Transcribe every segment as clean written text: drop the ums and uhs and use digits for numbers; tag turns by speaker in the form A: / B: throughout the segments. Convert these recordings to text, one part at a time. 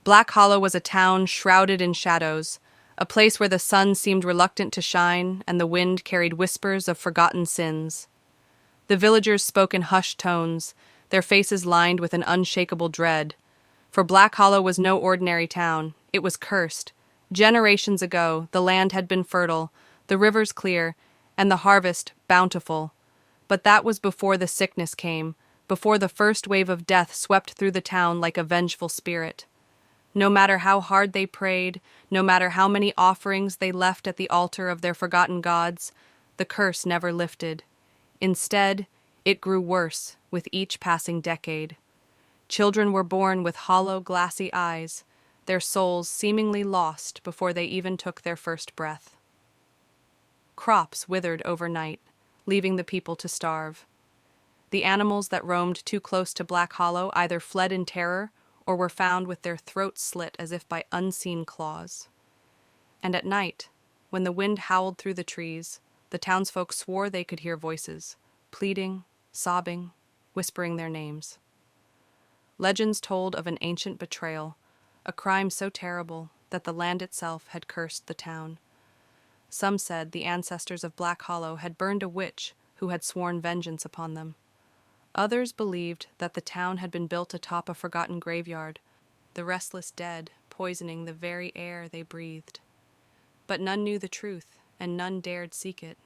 A: Black Hollow was a town shrouded in shadows, a place where the sun seemed reluctant to shine and the wind carried whispers of forgotten sins. The villagers spoke in hushed tones, their faces lined with an unshakable dread. For Black Hollow was no ordinary town, it was cursed. Generations ago, the land had been fertile, the rivers clear, and the harvest bountiful. But that was before the sickness came, before the first wave of death swept through the town like a vengeful spirit. No matter how hard they prayed, no matter how many offerings they left at the altar of their forgotten gods, the curse never lifted. Instead, it grew worse with each passing decade. Children were born with hollow, glassy eyes, their souls seemingly lost before they even took their first breath. Crops withered overnight, leaving the people to starve. The animals that roamed too close to Black Hollow either fled in terror or were found with their throats slit as if by unseen claws. And at night, when the wind howled through the trees, the townsfolk swore they could hear voices, pleading, sobbing, whispering their names. Legends told of an ancient betrayal, a crime so terrible that the land itself had cursed the town. Some said the ancestors of Black Hollow had burned a witch who had sworn vengeance upon them. Others believed that the town had been built atop a forgotten graveyard, the restless dead poisoning the very air they breathed. But none knew the truth, and none dared seek it.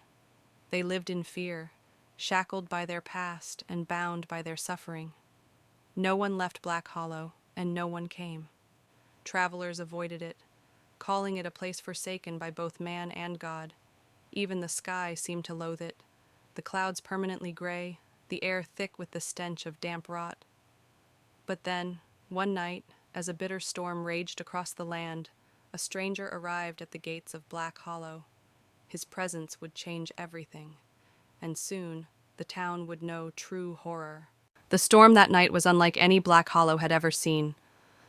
A: They lived in fear, shackled by their past and bound by their suffering. No one left Black Hollow, and no one came. Travelers avoided it, calling it a place forsaken by both man and God. Even the sky seemed to loathe it, the clouds permanently gray, the air thick with the stench of damp rot. But then, one night, as a bitter storm raged across the land, a stranger arrived at the gates of Black Hollow. His presence would change everything, and soon the town would know true horror. The storm that night was unlike any Black Hollow had ever seen.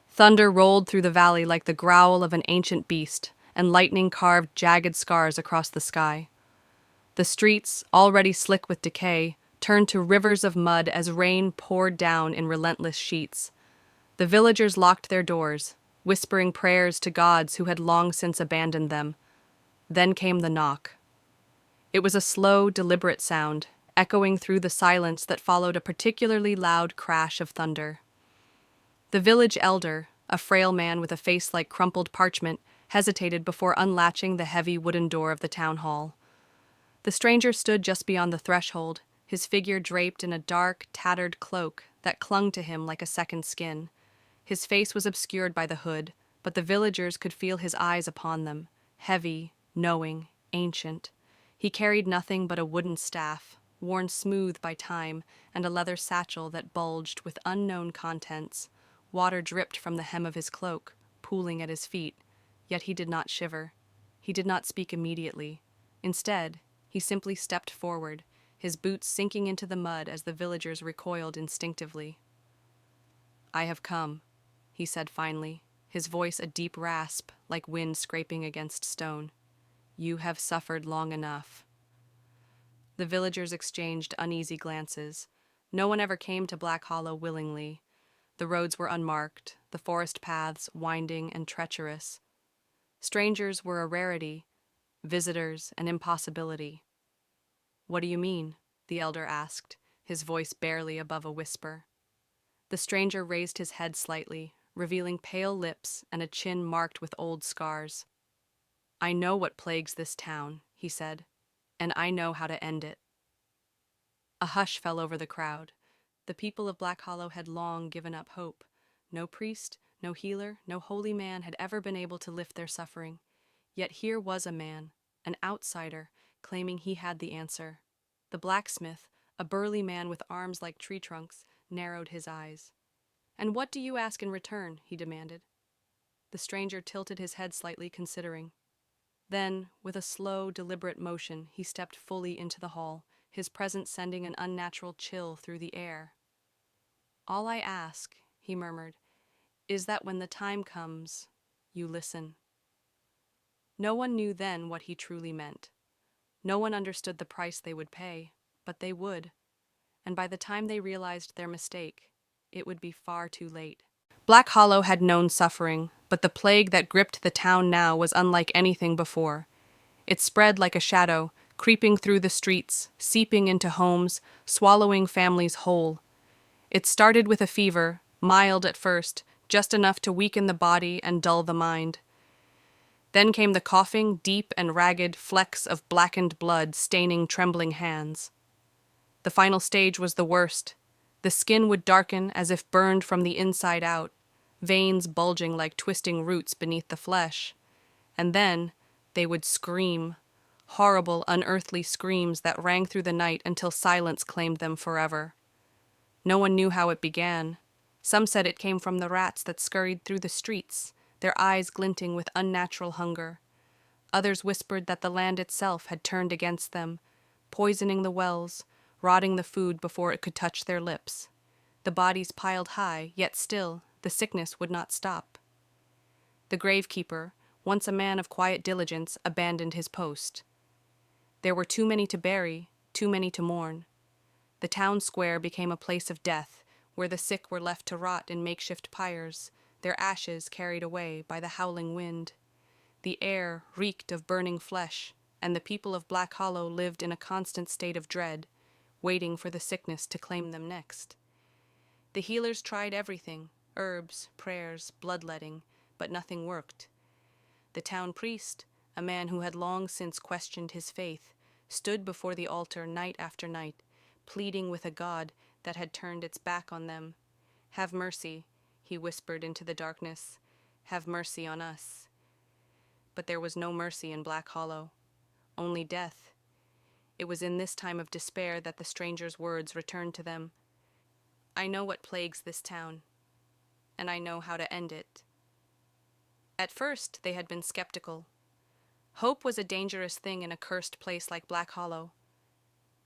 A: Thunder rolled through the valley like the growl of an ancient beast, and lightning carved jagged scars across the sky. The streets, already slick with decay, turned to rivers of mud as rain poured down in relentless sheets. The villagers locked their doors, whispering prayers to gods who had long since abandoned them. Then came the knock. It was a slow, deliberate sound, echoing through the silence that followed a particularly loud crash of thunder. The village elder, a frail man with a face like crumpled parchment, hesitated before unlatching the heavy wooden door of the town hall. The stranger stood just beyond the threshold, his figure draped in a dark, tattered cloak that clung to him like a second skin. His face was obscured by the hood, but the villagers could feel his eyes upon them, heavy, knowing, ancient. He carried nothing but a wooden staff, worn smooth by time, and a leather satchel that bulged with unknown contents. Water dripped from the hem of his cloak, pooling at his feet, yet he did not shiver. He did not speak immediately. Instead, he simply stepped forward, his boots sinking into the mud as the villagers recoiled instinctively. "I have come," he said finally, his voice a deep rasp like wind scraping against stone. "You have suffered long enough." The villagers exchanged uneasy glances. No one ever came to Black Hollow willingly. The roads were unmarked, the forest paths winding and treacherous. Strangers were a rarity, visitors an impossibility. "What do you mean?" the elder asked, his voice barely above a whisper. The stranger raised his head slightly, revealing pale lips and a chin marked with old scars. "I know what plagues this town," he said, "and I know how to end it." A hush fell over the crowd. The people of Black Hollow had long given up hope. No priest, no healer, no holy man had ever been able to lift their suffering. Yet here was a man, an outsider, claiming he had the answer. The blacksmith, a burly man with arms like tree trunks, narrowed his eyes. "And what do you ask in return?" he demanded. The stranger tilted his head slightly, considering. Then, with a slow, deliberate motion, he stepped fully into the hall, his presence sending an unnatural chill through the air. "All I ask," he murmured, "is that when the time comes, you listen." No one knew then what he truly meant. No one understood the price they would pay, but they would. And by the time they realized their mistake, it would be far too late. Black Hollow had known suffering, but the plague that gripped the town now was unlike anything before. It spread like a shadow, creeping through the streets, seeping into homes, swallowing families whole. It started with a fever, mild at first, just enough to weaken the body and dull the mind. Then came the coughing, deep and ragged flecks of blackened blood staining trembling hands. The final stage was the worst. The skin would darken as if burned from the inside out, veins bulging like twisting roots beneath the flesh. And then they would scream, horrible, unearthly screams that rang through the night until silence claimed them forever. No one knew how it began. Some said it came from the rats that scurried through the streets, their eyes glinting with unnatural hunger. Others whispered that the land itself had turned against them, poisoning the wells, rotting the food before it could touch their lips. The bodies piled high, yet still, the sickness would not stop. The gravekeeper, once a man of quiet diligence, abandoned his post. There were too many to bury, too many to mourn. The town square became a place of death, where the sick were left to rot in makeshift pyres, their ashes carried away by the howling wind. The air reeked of burning flesh, and the people of Black Hollow lived in a constant state of dread, waiting for the sickness to claim them next. The healers tried everything, herbs, prayers, bloodletting, but nothing worked. The town priest, a man who had long since questioned his faith, stood before the altar night after night, pleading with a God that had turned its back on them. "Have mercy," he whispered into the darkness. "Have mercy on us." But there was no mercy in Black Hollow, only death. It was in this time of despair that the stranger's words returned to them. "I know what plagues this town, and I know how to end it." At first, they had been skeptical. Hope was a dangerous thing in a cursed place like Black Hollow.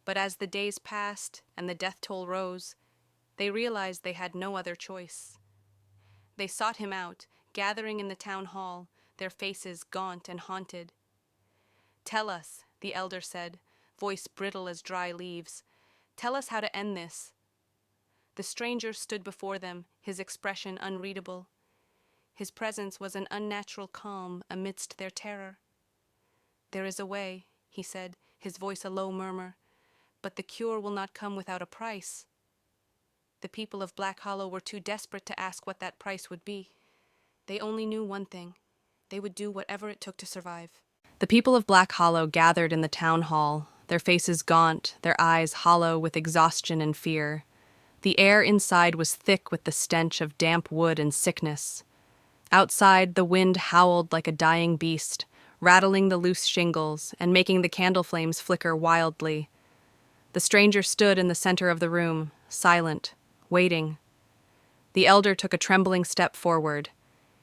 A: But as the days passed and the death toll rose, they realized they had no other choice. They sought him out, gathering in the town hall, their faces gaunt and haunted. "Tell us," the elder said, voice brittle as dry leaves. "Tell us how to end this." The stranger stood before them, his expression unreadable. His presence was an unnatural calm amidst their terror. "There is a way," he said, his voice a low murmur, "but the cure will not come without a price." The people of Black Hollow were too desperate to ask what that price would be. They only knew one thing: they would do whatever it took to survive. The people of Black Hollow gathered in the town hall, their faces gaunt, their eyes hollow with exhaustion and fear. The air inside was thick with the stench of damp wood and sickness. Outside, the wind howled like a dying beast, rattling the loose shingles and making the candle flames flicker wildly. The stranger stood in the center of the room, silent, waiting. The elder took a trembling step forward.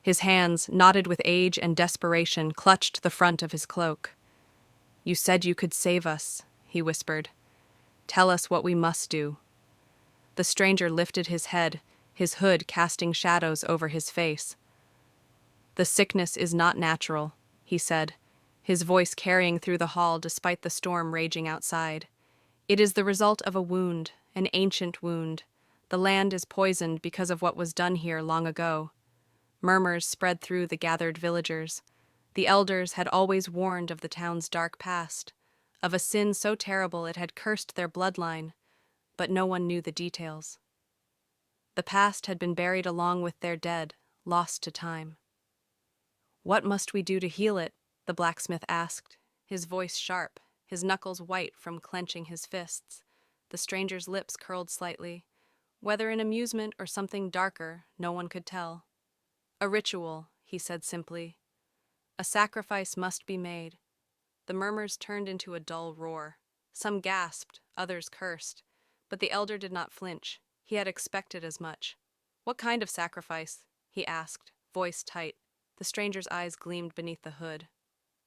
A: His hands, knotted with age and desperation, clutched the front of his cloak. "You said you could save us," he whispered. "Tell us what we must do." The stranger lifted his head, his hood casting shadows over his face. "The sickness is not natural," he said, his voice carrying through the hall despite the storm raging outside. "It is the result of a wound, an ancient wound. The land is poisoned because of what was done here long ago." Murmurs spread through the gathered villagers. The elders had always warned of the town's dark past, of a sin so terrible it had cursed their bloodline, but no one knew the details. The past had been buried along with their dead, lost to time. "What must we do to heal it?" the blacksmith asked, his voice sharp, his knuckles white from clenching his fists. The stranger's lips curled slightly. Whether in amusement or something darker, no one could tell. "A ritual," he said simply. "A sacrifice must be made." The murmurs turned into a dull roar. Some gasped, others cursed, but the elder did not flinch. He had expected as much. "What kind of sacrifice?" he asked, voice tight. The stranger's eyes gleamed beneath the hood.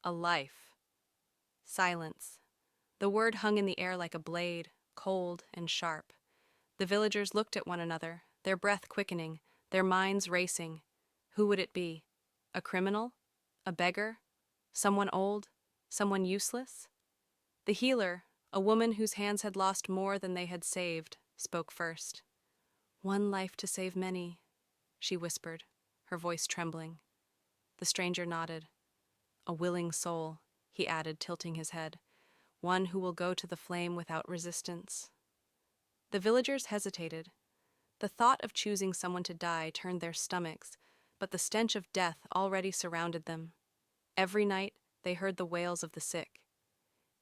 A: "A life." Silence. The word hung in the air like a blade, cold and sharp. The villagers looked at one another, their breath quickening, their minds racing. Who would it be? A criminal? A beggar? Someone old? Someone useless? The healer, a woman whose hands had lost more than they had saved, spoke first. "One life to save many." she whispered, her voice trembling. The stranger nodded. A willing soul, he added, tilting his head. One who will go to the flame without resistance. The villagers hesitated. The thought of choosing someone to die turned their stomachs, but the stench of death already surrounded them. Every night they heard the wails of the sick.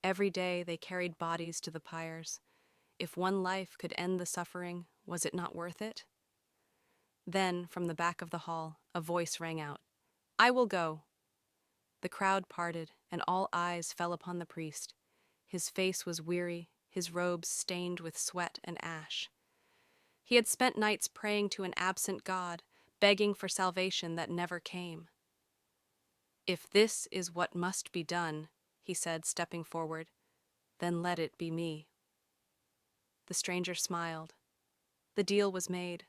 A: Every day they carried bodies to the pyres. If one life could end the suffering, was it not worth it? Then, from the back of the hall, a voice rang out. "I will go." The crowd parted, and all eyes fell upon the priest. His face was weary, his robes stained with sweat and ash. He had spent nights praying to an absent God, begging for salvation that never came. "If this is what must be done," he said, stepping forward, "then let it be me." The stranger smiled. The deal was made.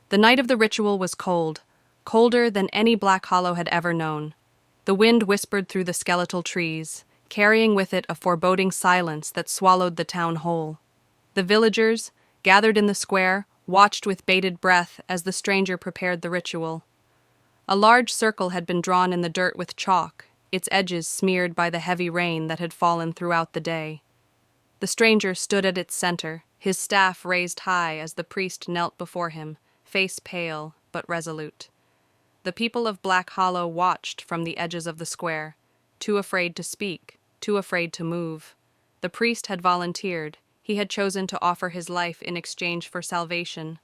A: The night of the ritual was cold, colder than any Black Hollow had ever known. The wind whispered through the skeletal trees, carrying with it a foreboding silence that swallowed the town whole. The villagers, gathered in the square, watched with bated breath as the stranger prepared the ritual. A large circle had been drawn in the dirt with chalk, its edges smeared by the heavy rain that had fallen throughout the day. The stranger stood at its center, his staff raised high as the priest knelt before him, face pale but resolute. The people of Black Hollow watched from the edges of the square, too afraid to speak, too afraid to move. The priest had volunteered. He had chosen to offer his life in exchange for salvation,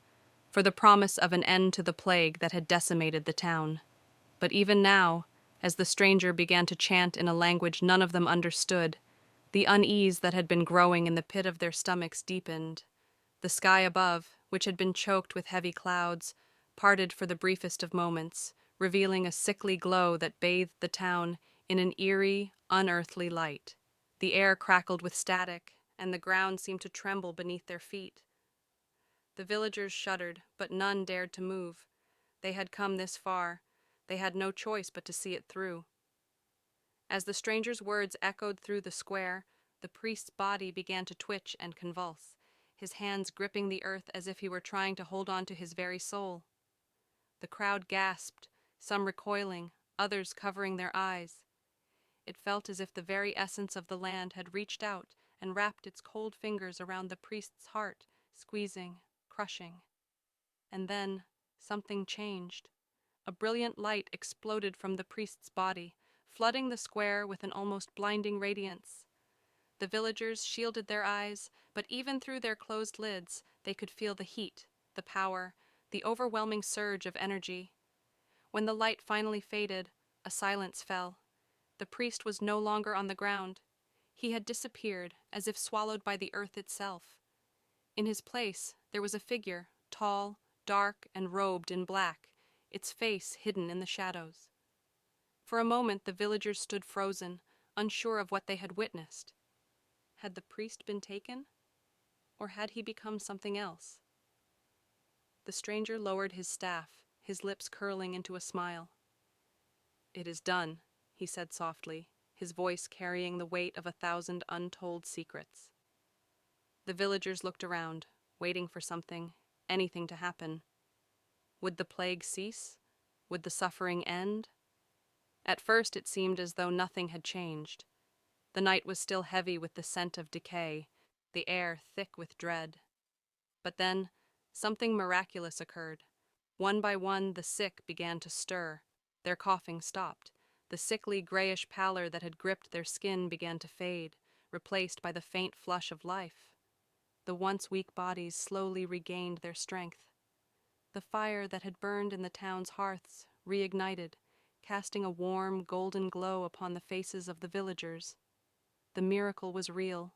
A: for the promise of an end to the plague that had decimated the town. But even now, as the stranger began to chant in a language none of them understood, the unease that had been growing in the pit of their stomachs deepened. The sky above, which had been choked with heavy clouds, parted for the briefest of moments, revealing a sickly glow that bathed the town in an eerie, unearthly light. The air crackled with static, and the ground seemed to tremble beneath their feet. The villagers shuddered, but none dared to move. They had come this far. They had no choice but to see it through. As the stranger's words echoed through the square, the priest's body began to twitch and convulse, his hands gripping the earth as if he were trying to hold on to his very soul. The crowd gasped, some recoiling, others covering their eyes. It felt as if the very essence of the land had reached out and wrapped its cold fingers around the priest's heart, squeezing, crushing. And then something changed. A brilliant light exploded from the priest's body, flooding the square with an almost blinding radiance. The villagers shielded their eyes, but even through their closed lids, they could feel the heat, the power, the overwhelming surge of energy. When the light finally faded, a silence fell. The priest was no longer on the ground. He had disappeared, as if swallowed by the earth itself. In his place, there was a figure, tall, dark, and robed in black, its face hidden in the shadows. For a moment the villagers stood frozen, unsure of what they had witnessed. Had the priest been taken? Or had he become something else? The stranger lowered his staff, his lips curling into a smile. "It is done," he said softly, his voice carrying the weight of 1,000 untold secrets. The villagers looked around, waiting for something, anything to happen. Would the plague cease? Would the suffering end? At first it seemed as though nothing had changed. The night was still heavy with the scent of decay, the air thick with dread. But then, something miraculous occurred. One by one, the sick began to stir. Their coughing stopped. The sickly grayish pallor that had gripped their skin began to fade, replaced by the faint flush of life. The once weak bodies slowly regained their strength. The fire that had burned in the town's hearths reignited, casting a warm, golden glow upon the faces of the villagers. The miracle was real,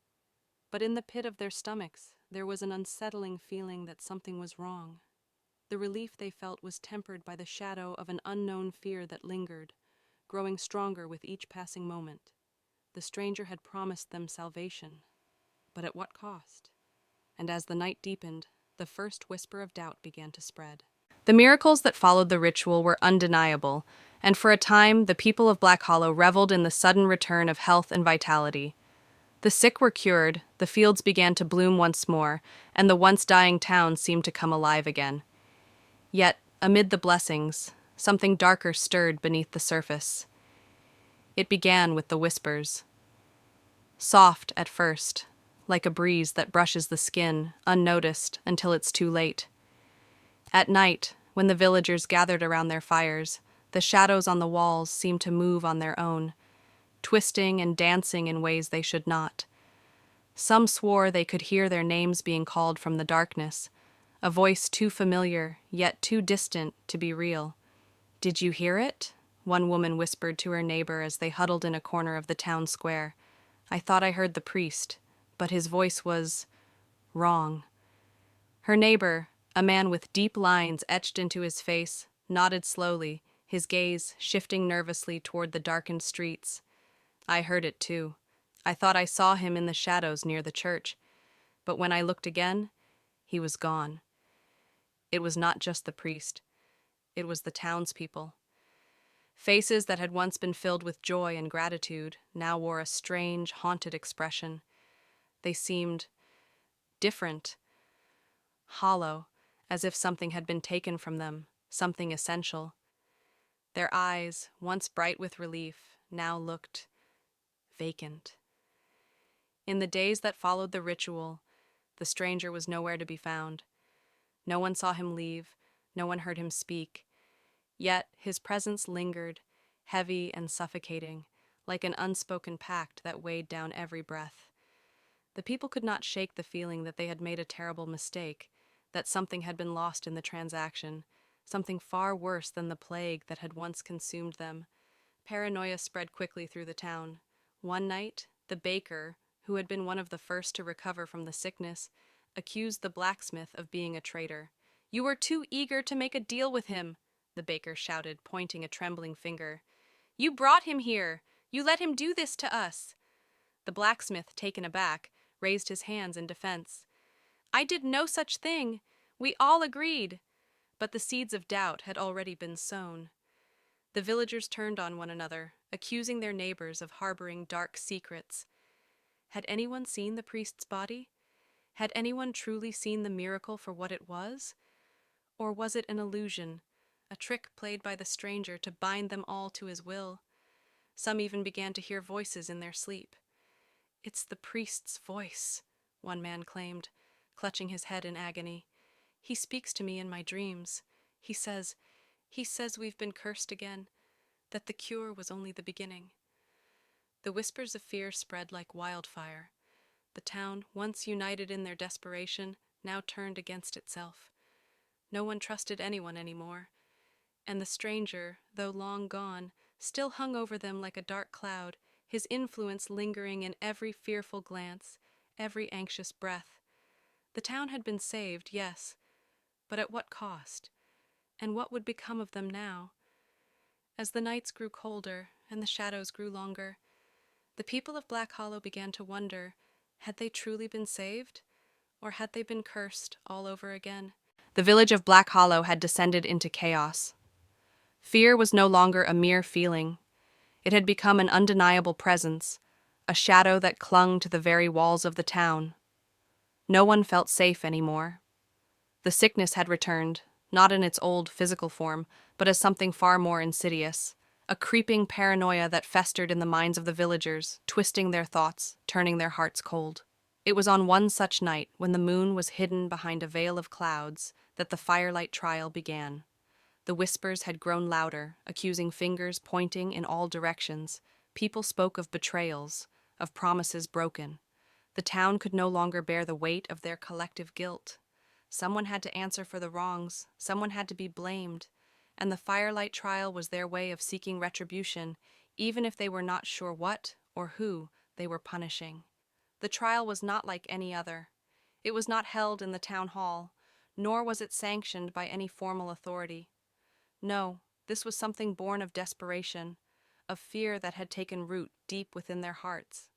A: but in the pit of their stomachs there was an unsettling feeling that something was wrong. The relief they felt was tempered by the shadow of an unknown fear that lingered, growing stronger with each passing moment. The stranger had promised them salvation, but at what cost? And as the night deepened, the first whisper of doubt began to spread. The miracles that followed the ritual were undeniable, and for a time the people of Black Hollow reveled in the sudden return of health and vitality. The sick were cured, the fields began to bloom once more, and the once dying town seemed to come alive again. Yet, amid the blessings, something darker stirred beneath the surface. It began with the whispers. Soft at first, like a breeze that brushes the skin, unnoticed until it's too late. At night, when the villagers gathered around their fires, the shadows on the walls seemed to move on their own, twisting and dancing in ways they should not. Some swore they could hear their names being called from the darkness, a voice too familiar, yet too distant to be real. "Did you hear it?" one woman whispered to her neighbor as they huddled in a corner of the town square. "I thought I heard the priest, but his voice was wrong." Her neighbor, a man with deep lines etched into his face, nodded slowly, his gaze shifting nervously toward the darkened streets. "I heard it too. I thought I saw him in the shadows near the church, but when I looked again, he was gone." It was not just the priest. It was the townspeople. Faces that had once been filled with joy and gratitude now wore a strange, haunted expression. They seemed different, hollow, as if something had been taken from them, something essential. Their eyes, once bright with relief, now looked vacant. In the days that followed the ritual, the stranger was nowhere to be found. No one saw him leave, no one heard him speak. Yet his presence lingered, heavy and suffocating, like an unspoken pact that weighed down every breath. The people could not shake the feeling that they had made a terrible mistake, that something had been lost in the transaction, something far worse than the plague that had once consumed them. Paranoia spread quickly through the town. One night, the baker, who had been one of the first to recover from the sickness, accused the blacksmith of being a traitor. "You were too eager to make a deal with him," the baker shouted, pointing a trembling finger. "You brought him here. You let him do this to us." The blacksmith, taken aback, raised his hands in defense. "I did no such thing. We all agreed." But the seeds of doubt had already been sown. The villagers turned on one another, accusing their neighbors of harboring dark secrets. Had anyone seen the priest's body? Had anyone truly seen the miracle for what it was? Or was it an illusion, a trick played by the stranger to bind them all to his will? Some even began to hear voices in their sleep. "It's the priest's voice," one man claimed, clutching his head in agony. "He speaks to me in my dreams. He says we've been cursed again, that the cure was only the beginning." The whispers of fear spread like wildfire. The town, once united in their desperation, now turned against itself. No one trusted anyone anymore, and the stranger, though long gone, still hung over them like a dark cloud, his influence lingering in every fearful glance, every anxious breath. The town had been saved, yes, but at what cost? And what would become of them now? As the nights grew colder and the shadows grew longer, the people of Black Hollow began to wonder, had they truly been saved, or had they been cursed all over again? The village of Black Hollow had descended into chaos. Fear was no longer a mere feeling. It had become an undeniable presence, a shadow that clung to the very walls of the town. No one felt safe anymore. The sickness had returned, not in its old physical form, but as something far more insidious, a creeping paranoia that festered in the minds of the villagers, twisting their thoughts, turning their hearts cold. It was on one such night, when the moon was hidden behind a veil of clouds, that the firelight trial began. The whispers had grown louder, accusing fingers pointing in all directions. People spoke of betrayals, of promises broken. The town could no longer bear the weight of their collective guilt. Someone had to answer for the wrongs, someone had to be blamed, and the firelight trial was their way of seeking retribution, even if they were not sure what or who they were punishing. The trial was not like any other. It was not held in the town hall, nor was it sanctioned by any formal authority. No, this was something born of desperation, of fear that had taken root deep within their hearts.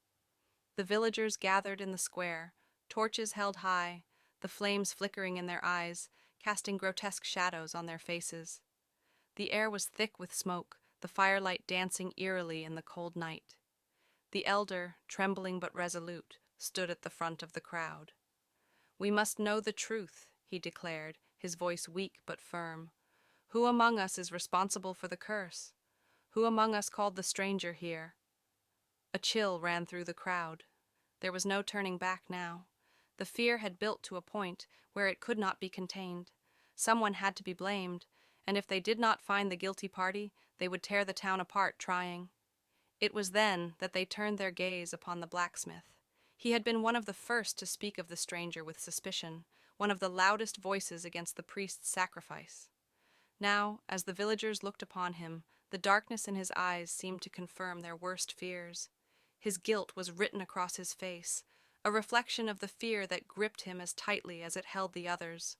A: The villagers gathered in the square, torches held high, the flames flickering in their eyes, casting grotesque shadows on their faces. The air was thick with smoke, the firelight dancing eerily in the cold night. The elder, trembling but resolute, stood at the front of the crowd. "We must know the truth," he declared, his voice weak but firm. Who among us is responsible for the curse? Who among us called the stranger here? A chill ran through the crowd. There was no turning back now. The fear had built to a point where it could not be contained. Someone had to be blamed, and if they did not find the guilty party, they would tear the town apart trying. It was then that they turned their gaze upon the blacksmith. He had been one of the first to speak of the stranger with suspicion, one of the loudest voices against the priest's sacrifice. Now, as the villagers looked upon him, the darkness in his eyes seemed to confirm their worst fears. His guilt was written across his face, a reflection of the fear that gripped him as tightly as it held the others.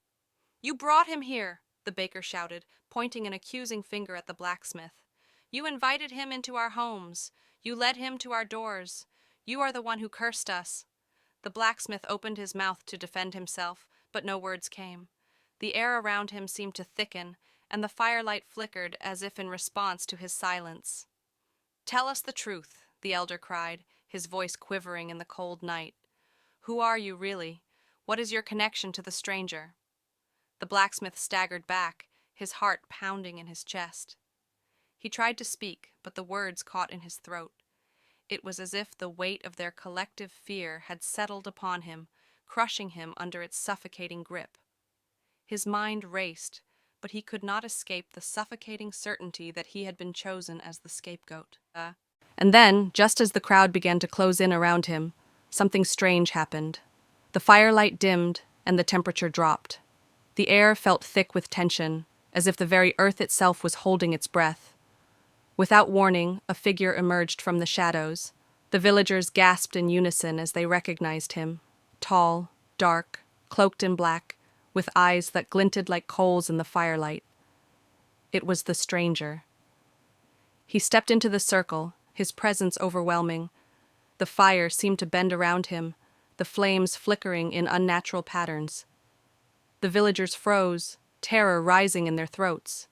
A: "You brought him here," the baker shouted, pointing an accusing finger at the blacksmith. "You invited him into our homes. You led him to our doors. You are the one who cursed us." The blacksmith opened his mouth to defend himself, but no words came. The air around him seemed to thicken, and the firelight flickered as if in response to his silence. "Tell us the truth," the elder cried, his voice quivering in the cold night. "Who are you, really? What is your connection to the stranger?" The blacksmith staggered back, his heart pounding in his chest. He tried to speak, but the words caught in his throat. It was as if the weight of their collective fear had settled upon him, crushing him under its suffocating grip. His mind raced, but he could not escape the suffocating certainty that he had been chosen as the scapegoat. And then, just as the crowd began to close in around him, something strange happened. The firelight dimmed, and the temperature dropped. The air felt thick with tension, as if the very earth itself was holding its breath. Without warning, a figure emerged from the shadows. The villagers gasped in unison as they recognized him. Tall, dark, cloaked in black, with eyes that glinted like coals in the firelight. It was the stranger. He stepped into the circle, his presence overwhelming. The fire seemed to bend around him, the flames flickering in unnatural patterns. The villagers froze, terror rising in their throats.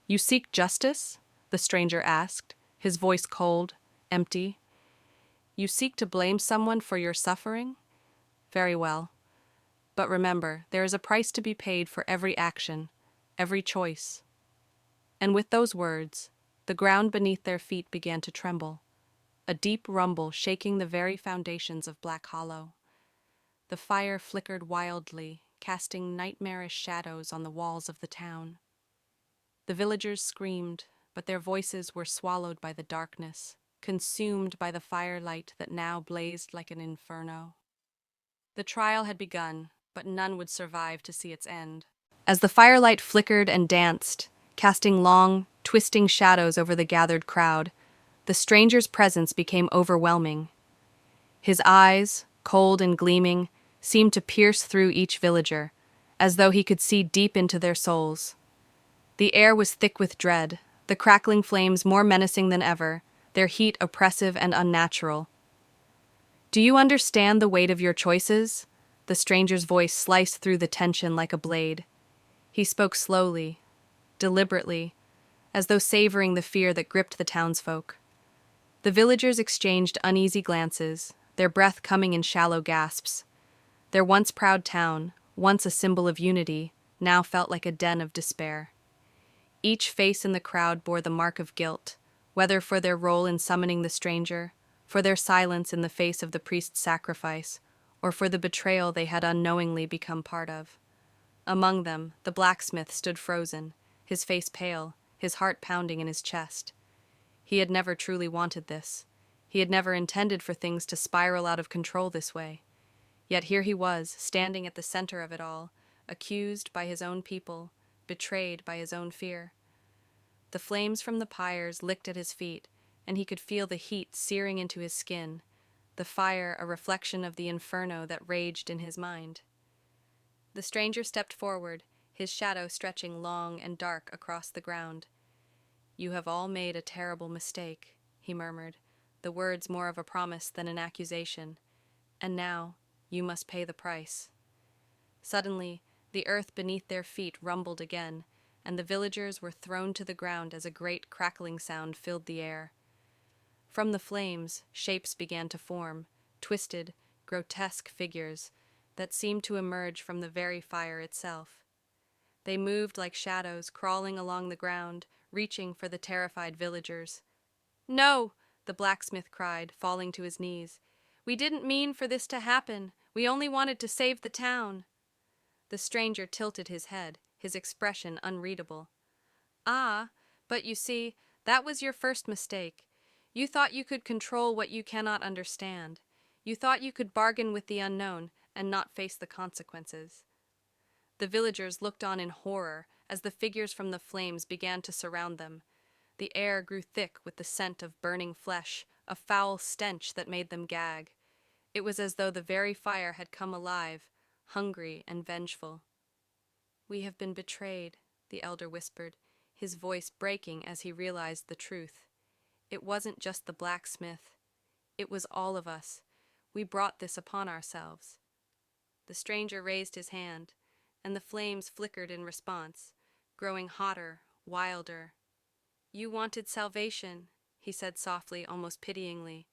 A: "You seek justice?" the stranger asked, his voice cold, empty. "You seek to blame someone for your suffering? Very well. But remember, there is a price to be paid for every action, every choice." And with those words, the ground beneath their feet began to tremble, a deep rumble shaking the very foundations of Black Hollow. The fire flickered wildly, casting nightmarish shadows on the walls of the town. The villagers screamed, but their voices were swallowed by the darkness, consumed by the firelight that now blazed like an inferno. The trial had begun, but none would survive to see its end. As the firelight flickered and danced, casting long, twisting shadows over the gathered crowd, the stranger's presence became overwhelming. His eyes, cold and gleaming, seemed to pierce through each villager, as though he could see deep into their souls. The air was thick with dread, the crackling flames more menacing than ever, their heat oppressive and unnatural. "Do you understand the weight of your choices?" The stranger's voice sliced through the tension like a blade. He spoke slowly, deliberately, as though savoring the fear that gripped the townsfolk. The villagers exchanged uneasy glances, their breath coming in shallow gasps. Their once proud town, once a symbol of unity, now felt like a den of despair. Each face in the crowd bore the mark of guilt, whether for their role in summoning the stranger, for their silence in the face of the priest's sacrifice, or for the betrayal they had unknowingly become part of. Among them, the blacksmith stood frozen, his face pale, his heart pounding in his chest. He had never truly wanted this. He had never intended for things to spiral out of control this way. Yet here he was, standing at the center of it all, accused by his own people, betrayed by his own fear. The flames from the pyres licked at his feet, and he could feel the heat searing into his skin, the fire a reflection of the inferno that raged in his mind. The stranger stepped forward, his shadow stretching long and dark across the ground. "You have all made a terrible mistake," he murmured, the words more of a promise than an accusation. "And now, you must pay the price." Suddenly, the earth beneath their feet rumbled again, and the villagers were thrown to the ground as a great crackling sound filled the air. From the flames, shapes began to form, twisted, grotesque figures that seemed to emerge from the very fire itself. They moved like shadows, crawling along the ground, reaching for the terrified villagers. "No!" the blacksmith cried, falling to his knees. "We didn't mean for this to happen. We only wanted to save the town." The stranger tilted his head, his expression unreadable. "Ah, but you see, that was your first mistake. You thought you could control what you cannot understand. You thought you could bargain with the unknown and not face the consequences." The villagers looked on in horror as the figures from the flames began to surround them. The air grew thick with the scent of burning flesh, a foul stench that made them gag. It was as though the very fire had come alive, hungry and vengeful. "We have been betrayed," the elder whispered, his voice breaking as he realized the truth. "It wasn't just the blacksmith. It was all of us. We brought this upon ourselves." The stranger raised his hand, and the flames flickered in response, growing hotter, wilder. "You wanted salvation," he said softly, almost pityingly.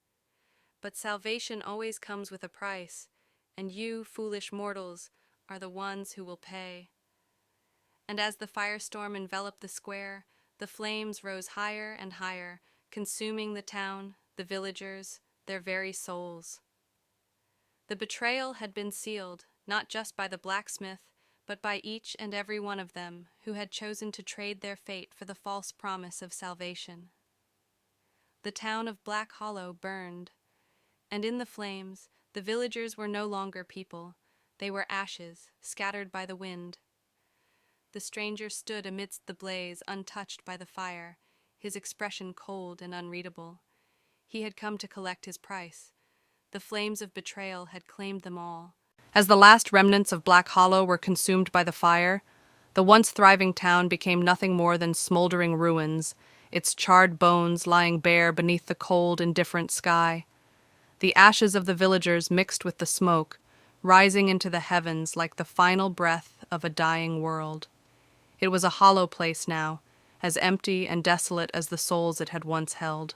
A: "But salvation always comes with a price, and you, foolish mortals, are the ones who will pay." And as the firestorm enveloped the square, the flames rose higher and higher, consuming the town, the villagers, their very souls. The betrayal had been sealed, not just by the blacksmith, but by each and every one of them who had chosen to trade their fate for the false promise of salvation. The town of Black Hollow burned, and in the flames, the villagers were no longer people. They were ashes, scattered by the wind. The stranger stood amidst the blaze, untouched by the fire, his expression cold and unreadable. He had come to collect his price. The flames of betrayal had claimed them all. As the last remnants of Black Hollow were consumed by the fire, the once thriving town became nothing more than smoldering ruins, its charred bones lying bare beneath the cold, indifferent sky. The ashes of the villagers mixed with the smoke, rising into the heavens like the final breath of a dying world. It was a hollow place now, as empty and desolate as the souls it had once held.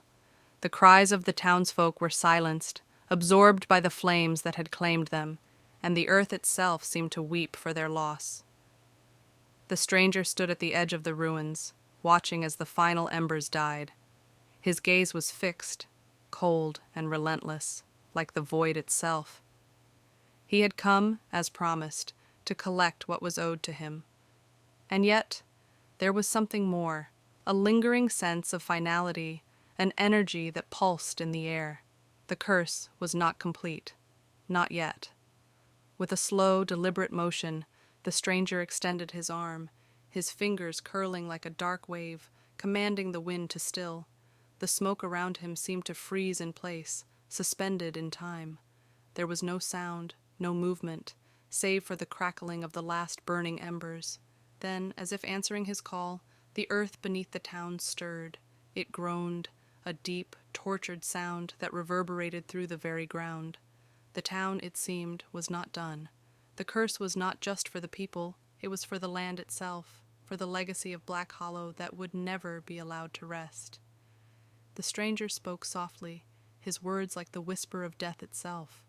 A: The cries of the townsfolk were silenced, absorbed by the flames that had claimed them, and the earth itself seemed to weep for their loss. The stranger stood at the edge of the ruins, watching as the final embers died. His gaze was fixed, cold and relentless, like the void itself. He had come, as promised, to collect what was owed to him. And yet, there was something more, a lingering sense of finality, an energy that pulsed in the air. The curse was not complete, not yet. With a slow, deliberate motion, the stranger extended his arm, his fingers curling like a dark wave, commanding the wind to still. The smoke around him seemed to freeze in place, suspended in time. There was no sound, no movement, save for the crackling of the last burning embers. Then, as if answering his call, the earth beneath the town stirred. It groaned, a deep, tortured sound that reverberated through the very ground. The town, it seemed, was not done. The curse was not just for the people, it was for the land itself, for the legacy of Black Hollow that would never be allowed to rest. The stranger spoke softly, his words like the whisper of death itself.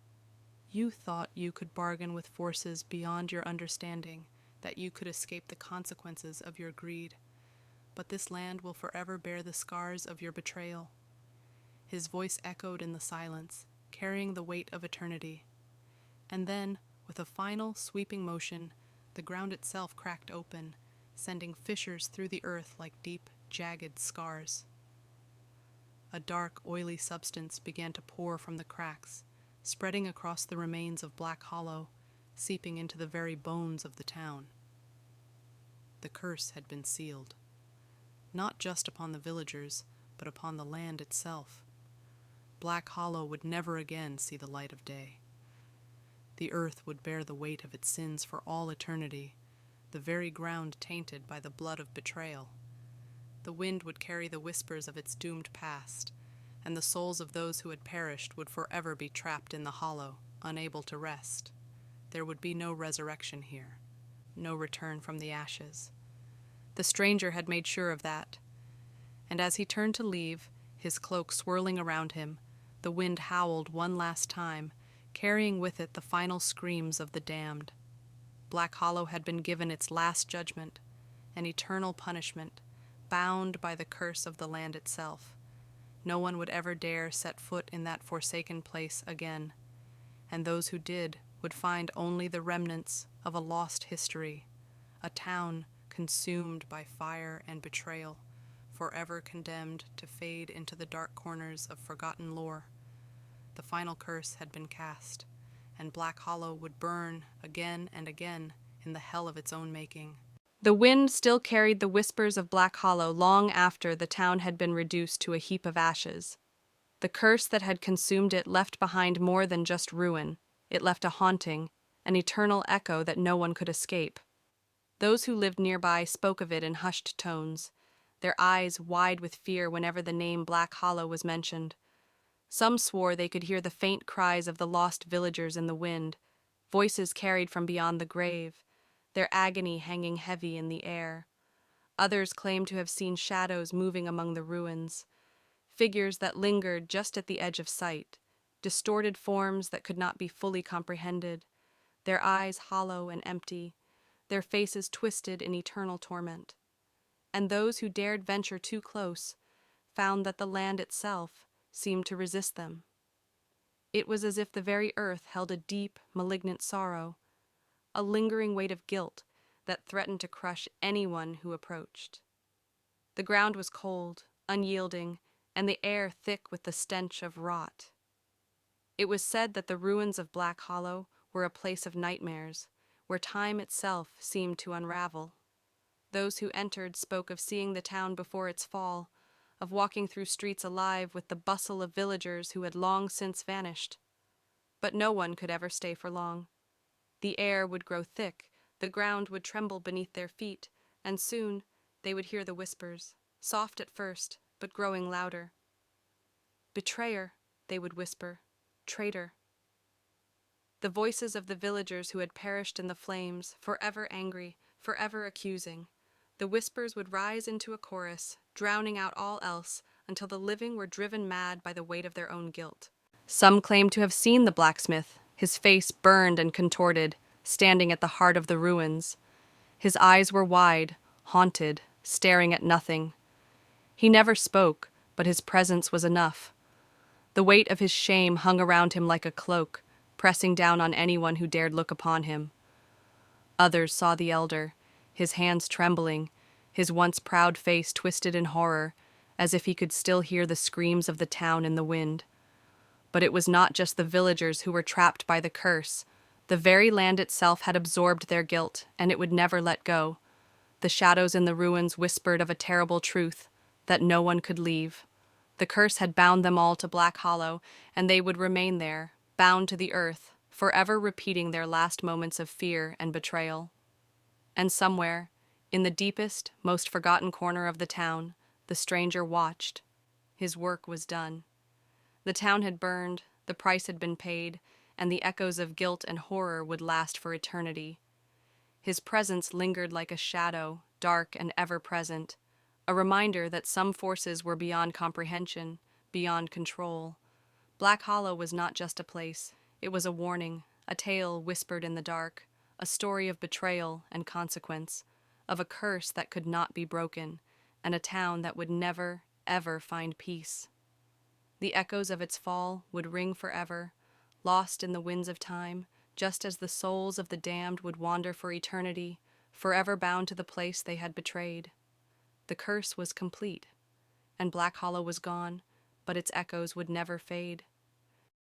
A: "You thought you could bargain with forces beyond your understanding, that you could escape the consequences of your greed. But this land will forever bear the scars of your betrayal." His voice echoed in the silence, carrying the weight of eternity. And then, with a final, sweeping motion, the ground itself cracked open, sending fissures through the earth like deep, jagged scars. A dark, oily substance began to pour from the cracks, spreading across the remains of Black Hollow, seeping into the very bones of the town. The curse had been sealed, not just upon the villagers, but upon the land itself. Black Hollow would never again see the light of day. The earth would bear the weight of its sins for all eternity, the very ground tainted by the blood of betrayal. The wind would carry the whispers of its doomed past, and the souls of those who had perished would forever be trapped in the hollow, unable to rest. There would be no resurrection here, no return from the ashes. The stranger had made sure of that, and as he turned to leave, his cloak swirling around him, the wind howled one last time, carrying with it the final screams of the damned. Black Hollow had been given its last judgment, an eternal punishment, bound by the curse of the land itself. No one would ever dare set foot in that forsaken place again, and those who did would find only the remnants of a lost history, a town consumed by fire and betrayal, forever condemned to fade into the dark corners of forgotten lore. The final curse had been cast, and Black Hollow would burn again and again in the hell of its own making. The wind still carried the whispers of Black Hollow long after the town had been reduced to a heap of ashes. The curse that had consumed it left behind more than just ruin. It left a haunting, an eternal echo that no one could escape. Those who lived nearby spoke of it in hushed tones, their eyes wide with fear whenever the name Black Hollow was mentioned. Some swore they could hear the faint cries of the lost villagers in the wind, voices carried from beyond the grave, their agony hanging heavy in the air. Others claimed to have seen shadows moving among the ruins, figures that lingered just at the edge of sight, distorted forms that could not be fully comprehended, their eyes hollow and empty, their faces twisted in eternal torment. And those who dared venture too close found that the land itself seemed to resist them. It was as if the very earth held a deep, malignant sorrow, a lingering weight of guilt that threatened to crush anyone who approached. The ground was cold, unyielding, and the air thick with the stench of rot. It was said that the ruins of Black Hollow were a place of nightmares, where time itself seemed to unravel. Those who entered spoke of seeing the town before its fall, of walking through streets alive with the bustle of villagers who had long since vanished. But no one could ever stay for long. The air would grow thick, the ground would tremble beneath their feet, and soon they would hear the whispers, soft at first, but growing louder. "Betrayer," they would whisper, "traitor." The voices of the villagers who had perished in the flames, forever angry, forever accusing. The whispers would rise into a chorus, drowning out all else, until the living were driven mad by the weight of their own guilt. Some claimed to have seen the blacksmith, his face burned and contorted, standing at the heart of the ruins. His eyes were wide, haunted, staring at nothing. He never spoke, but his presence was enough. The weight of his shame hung around him like a cloak, pressing down on anyone who dared look upon him. Others saw the elder, his hands trembling, his once proud face twisted in horror, as if he could still hear the screams of the town in the wind. But it was not just the villagers who were trapped by the curse. The very land itself had absorbed their guilt, and it would never let go. The shadows in the ruins whispered of a terrible truth, that no one could leave. The curse had bound them all to Black Hollow, and they would remain there, bound to the earth, forever repeating their last moments of fear and betrayal. And somewhere, in the deepest, most forgotten corner of the town, the stranger watched. His work was done. The town had burned, the price had been paid, and the echoes of guilt and horror would last for eternity. His presence lingered like a shadow, dark and ever-present, a reminder that some forces were beyond comprehension, beyond control. Black Hollow was not just a place, it was a warning, a tale whispered in the dark, a story of betrayal and consequence, of a curse that could not be broken, and a town that would never, ever find peace. The echoes of its fall would ring forever, lost in the winds of time, just as the souls of the damned would wander for eternity, forever bound to the place they had betrayed. The curse was complete, and Black Hollow was gone, but its echoes would never fade.